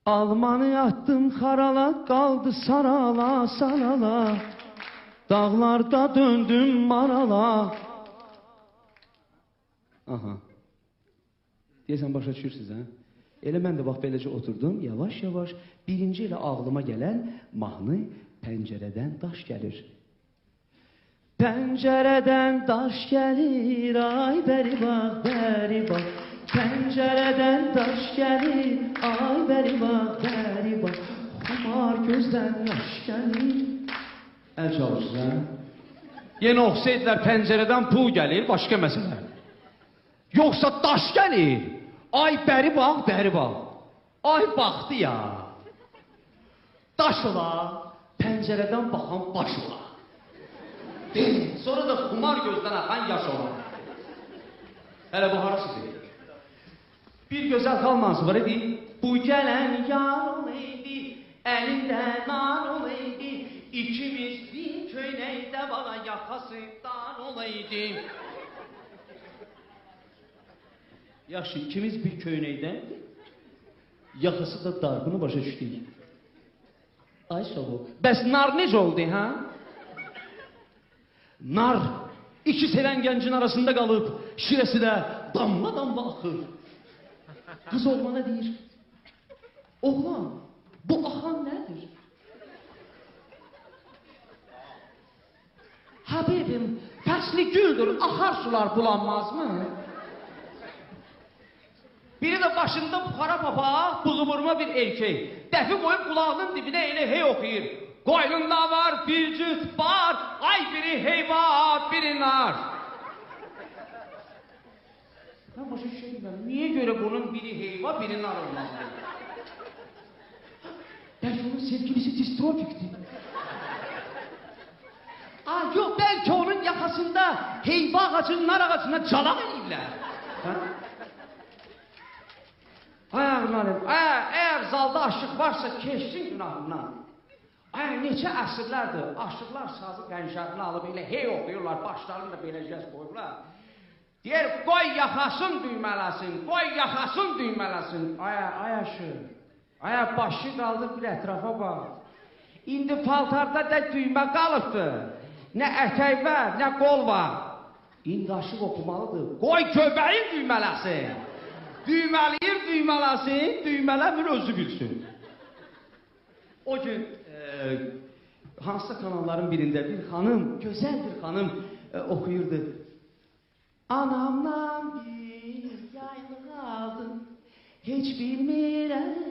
Almanı attım xarala, qaldı sarala, sarala. Dağlarda döndüm marala. Aha. Deyəsən başa düşürsünüz, hə? Elə mən də bax beləcə oturdum, yavaş-yavaş birinci ilə ağlıma gələn mahnı Pəncərədən daş gəlir. Pəncərədən daş gəlir, ay bəri bax, bəri bax. Pəncərədən daş gəlir, ay bəri bax, bəri bax. Xumar gözdən yaş gəlir. Əl çalışsın, hə? Yenə oxsaydılar pəncərədən pul gəlir, başqa məsələ. Yoxsa daş gəlir, ay bəri bax, bəri bax. Ay baxdı ya. Daş ola, pəncərədən baxan baş ola. Sonra da xumar gözdən axan yaş ola. Hələ bu harasıdır? Bir gözəl xalmansı var idi. Bu gələn yar olaydı, əlində nar olaydı. İkimiz bir köynəkdə bana yaxası dar olaydı. Yaxşı, ikimiz bir köynəkdə, yaxası da dar. Bunu başa düşdük. Ay soğuk. Bəs nar necə oldu, hə? Nar iki sevən gəncin arasında qalıb, şirəsi də damla-damla axır. Qız oğlana deyir, oğlan, bu axan nədir? Habibim, fəsli güldür, axar sular bulanmaz mı? Biri də başında buxara papaq, bığıburma bir erkek. Dəfi qoyub qulağının dibinə elə hey oxuyur. Qoynunda var bir cüt bar, ay biri heyva, biri nar. Ben başa düşürəm, niyə görə bunun biri heyva, biri nar olmaz? Bəlkə onun sevgilisi distrofikdir. Yox, bəlkə onun yaxasında heyva ağacının nar ağacına calaq eləyirlər. Ay ağrılarım, əgər zalda aşıq varsa keçsin günahından. Neçə əsrlərdir, aşıqlar sazı qənşarını alıb elə hey oxuyurlar, başlarını da belə gəz qoyurlar. Deyir, qoy yaxasın düymələsin, qoy yaxasın düymələsin. Ay aşı, başı qaldır bir ətrafa bax. İndi paltarda da düymə qalıbdır. Nə ətək var, nə qol var. İndi aşıq oxumalıdır, qoy köbəyin düymələsin. Düyməliyir, düymələsin, düymələmir özü bilsin. O gün hansısa kanalların birində bir xanım, gözəl bir xanım oxuyurdu. Anamdan bir yaylıq aldım, heç bilmirəm